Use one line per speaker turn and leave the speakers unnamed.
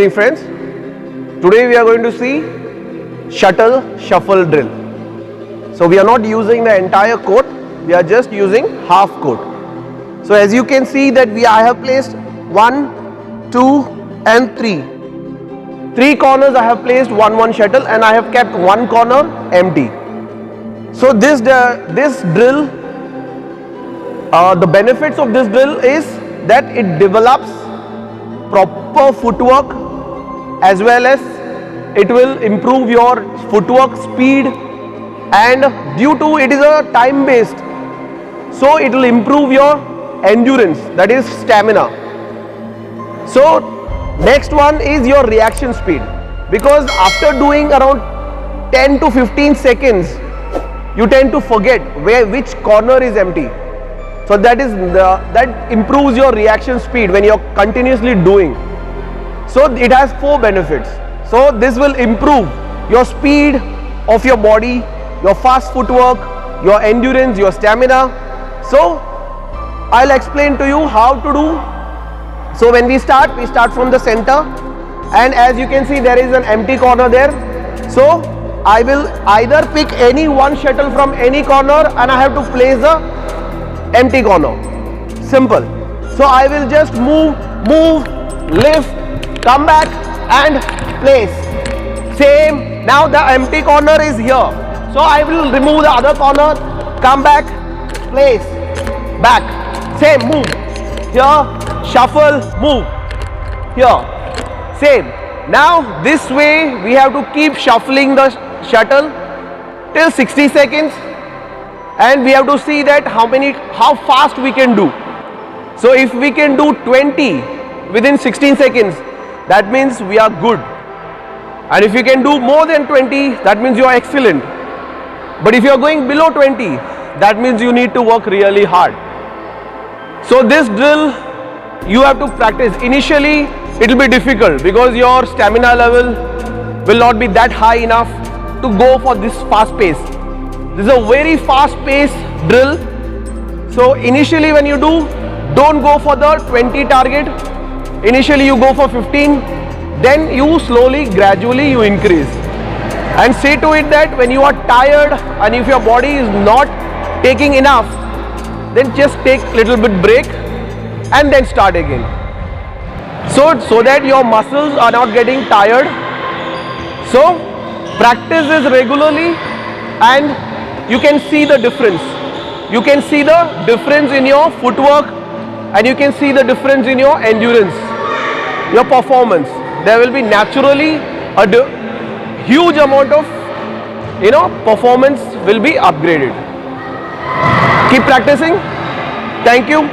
evening, friends. Today we are going to see shuttle shuffle drill. So we are not using the entire court, we are just using half court. So as you can see that I have placed 1, 2 and 3. 3 corners I have placed one shuttle and I have kept 1 corner empty. So this drill, the benefits of this drill is that it develops proper footwork as well as it will improve your footwork speed, and due to it is a time based, so it will improve your endurance, that is stamina. So next one is your reaction speed, because after doing around 10 to 15 seconds you tend to forget which corner is empty. So that improves your reaction speed when you're continuously doing. So it has 4 benefits. So this will improve your speed of your body, your fast footwork, your endurance, your stamina. So I'll explain to you how to do. So when we start from the center, and as you can see there is an empty corner there. So I will either pick any one shuttle from any corner and I have to place the empty corner. Simple. So I will just move, lift, come back and place. Same. Now the empty corner is here. So I will remove the other corner, come back, place, back. Same. Move. Here, shuffle, move. Here. Same. Now this way we have to keep shuffling the shuttle till 60 seconds. And we have to see that how fast we can do. So if we can do 20 within 16 seconds, that means we are good. And if you can do more than 20, that means you are excellent. But if you are going below 20, that means you need to work really hard. So this drill you have to practice. Initially it will be difficult because your stamina level will not be that high enough to go for this fast pace. This is a very fast paced drill. So initially when you do, don't go for the 20 target. Initially you go for 15, then you slowly, gradually you increase. And see to it that when you are tired and if your body is not taking enough, then just take little bit break and then start again. So that your muscles are not getting tired. So practice this regularly and you can see the difference. You can see the difference in your footwork and you can see the difference in your endurance, your performance. There will be naturally a huge amount of performance will be upgraded. Keep practicing. Thank you.